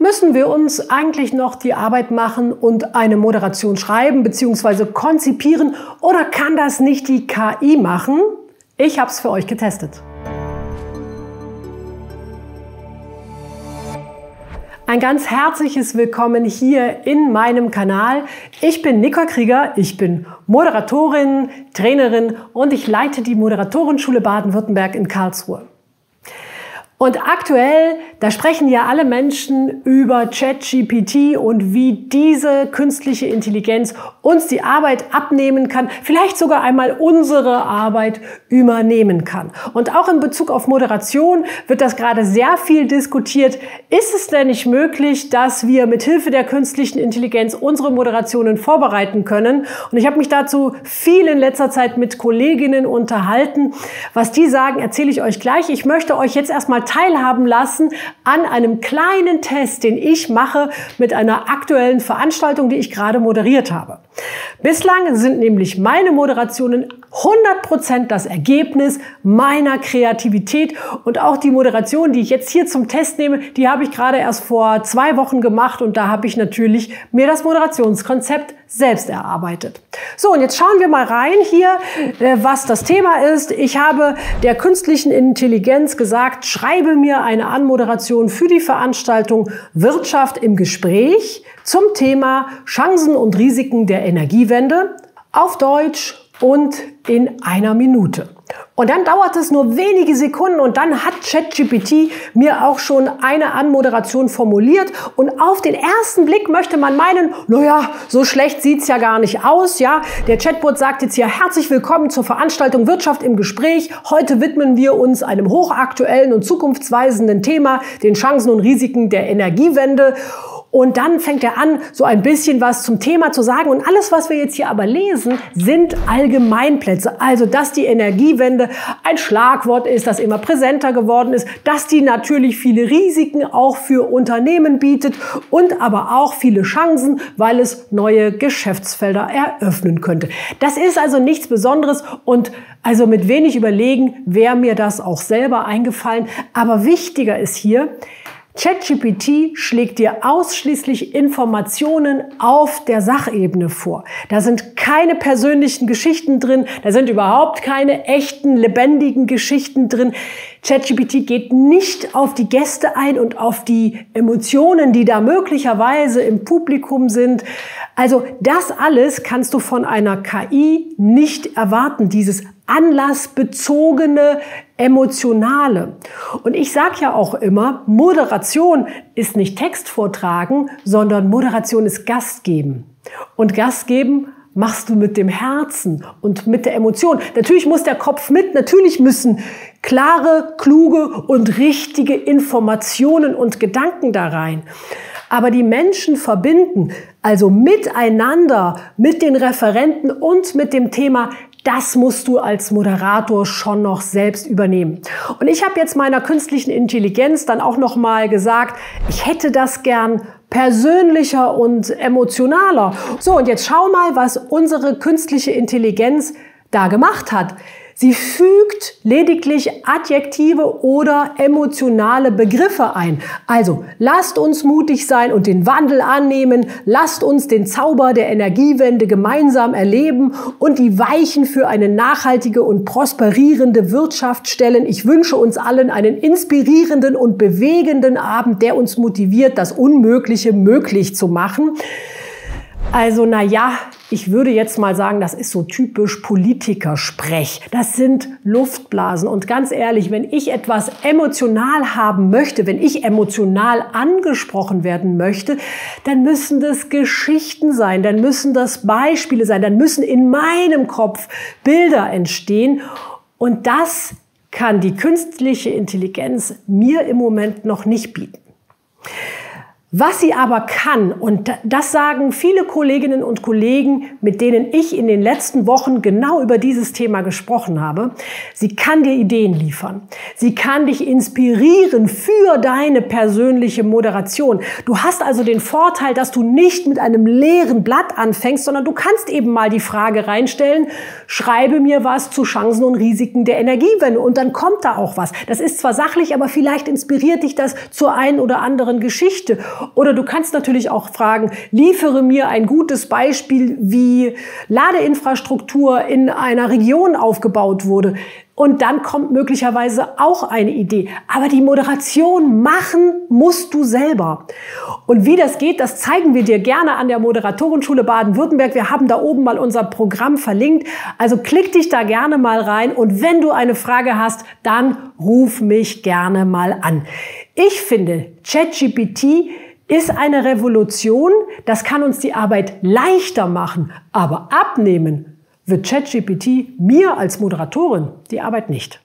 Müssen wir uns eigentlich noch die Arbeit machen und eine Moderation schreiben bzw. konzipieren oder kann das nicht die KI machen? Ich habe es für euch getestet. Ein ganz herzliches Willkommen hier in meinem Kanal. Ich bin Nicole Krieger, ich bin Moderatorin, Trainerin und ich leite die Moderatorenschule Baden-Württemberg in Karlsruhe. Und aktuell, da sprechen ja alle Menschen über ChatGPT und wie diese künstliche Intelligenz uns die Arbeit abnehmen kann, vielleicht sogar einmal unsere Arbeit übernehmen kann. Und auch in Bezug auf Moderation wird das gerade sehr viel diskutiert. Ist es denn nicht möglich, dass wir mit Hilfe der künstlichen Intelligenz unsere Moderationen vorbereiten können? Und ich habe mich dazu viel in letzter Zeit mit Kolleginnen unterhalten. Was die sagen, erzähle ich euch gleich. Ich möchte euch jetzt erstmal teilhaben lassen an einem kleinen Test, den ich mache mit einer aktuellen Veranstaltung, die ich gerade moderiert habe. Bislang sind nämlich meine Moderationen 100% das Ergebnis meiner Kreativität und auch die Moderation, die ich jetzt hier zum Test nehme, die habe ich gerade erst vor 2 Wochen gemacht und da habe ich natürlich mir das Moderationskonzept selbst erarbeitet. So, und jetzt schauen wir mal rein hier, was das Thema ist. Ich habe der künstlichen Intelligenz gesagt, schreibe mir eine Anmoderation für die Veranstaltung Wirtschaft im Gespräch zum Thema Chancen und Risiken der Energiewende auf Deutsch und in 1 Minute. Und dann dauert es nur wenige Sekunden und dann hat ChatGPT mir auch schon eine Anmoderation formuliert und auf den ersten Blick möchte man meinen, naja, so schlecht sieht's ja gar nicht aus, ja. Der Chatbot sagt jetzt hier, herzlich willkommen zur Veranstaltung Wirtschaft im Gespräch. Heute widmen wir uns einem hochaktuellen und zukunftsweisenden Thema, den Chancen und Risiken der Energiewende. Und dann fängt er an, so ein bisschen was zum Thema zu sagen. Und alles, was wir jetzt hier aber lesen, sind Allgemeinplätze. Also, dass die Energiewende ein Schlagwort ist, das immer präsenter geworden ist, dass die natürlich viele Risiken auch für Unternehmen bietet und aber auch viele Chancen, weil es neue Geschäftsfelder eröffnen könnte. Das ist also nichts Besonderes und also mit wenig Überlegen wäre mir das auch selber eingefallen. Aber wichtiger ist hier, ChatGPT schlägt dir ausschließlich Informationen auf der Sachebene vor. Da sind keine persönlichen Geschichten drin, da sind überhaupt keine echten, lebendigen Geschichten drin. ChatGPT geht nicht auf die Gäste ein und auf die Emotionen, die da möglicherweise im Publikum sind. Also das alles kannst du von einer KI nicht erwarten, dieses anlassbezogene, emotionale. Und ich sage ja auch immer, Moderation ist nicht Text vortragen, sondern Moderation ist Gast geben. Und Gast geben machst du mit dem Herzen und mit der Emotion. Natürlich muss der Kopf mit, natürlich müssen klare, kluge und richtige Informationen und Gedanken da rein. Aber die Menschen verbinden, also miteinander, mit den Referenten und mit dem Thema, das musst du als Moderator schon noch selbst übernehmen. Und ich habe jetzt meiner künstlichen Intelligenz dann auch noch mal gesagt, ich hätte das gern persönlicher und emotionaler. So, und jetzt schau mal, was unsere künstliche Intelligenz da gemacht hat. Sie fügt lediglich Adjektive oder emotionale Begriffe ein. Also, lasst uns mutig sein und den Wandel annehmen. Lasst uns den Zauber der Energiewende gemeinsam erleben und die Weichen für eine nachhaltige und prosperierende Wirtschaft stellen. Ich wünsche uns allen einen inspirierenden und bewegenden Abend, der uns motiviert, das Unmögliche möglich zu machen. Also, na ja, ich würde jetzt mal sagen, das ist so typisch Politikersprech. Das sind Luftblasen. Und ganz ehrlich, wenn ich etwas emotional haben möchte, wenn ich emotional angesprochen werden möchte, dann müssen das Geschichten sein, dann müssen das Beispiele sein, dann müssen in meinem Kopf Bilder entstehen. Und das kann die künstliche Intelligenz mir im Moment noch nicht bieten. Was sie aber kann, und das sagen viele Kolleginnen und Kollegen, mit denen ich in den letzten Wochen genau über dieses Thema gesprochen habe, sie kann dir Ideen liefern. Sie kann dich inspirieren für deine persönliche Moderation. Du hast also den Vorteil, dass du nicht mit einem leeren Blatt anfängst, sondern du kannst eben mal die Frage reinstellen, schreibe mir was zu Chancen und Risiken der Energiewende und dann kommt da auch was. Das ist zwar sachlich, aber vielleicht inspiriert dich das zur einen oder anderen Geschichte. Oder du kannst natürlich auch fragen, liefere mir ein gutes Beispiel, wie Ladeinfrastruktur in einer Region aufgebaut wurde. Und dann kommt möglicherweise auch eine Idee. Aber die Moderation machen musst du selber. Und wie das geht, das zeigen wir dir gerne an der Moderatorenschule Baden-Württemberg. Wir haben da oben mal unser Programm verlinkt. Also klick dich da gerne mal rein. Und wenn du eine Frage hast, dann ruf mich gerne mal an. Ich finde, ChatGPT ist eine Revolution. Das kann uns die Arbeit leichter machen, aber abnehmen wird ChatGPT mir als Moderatorin die Arbeit nicht.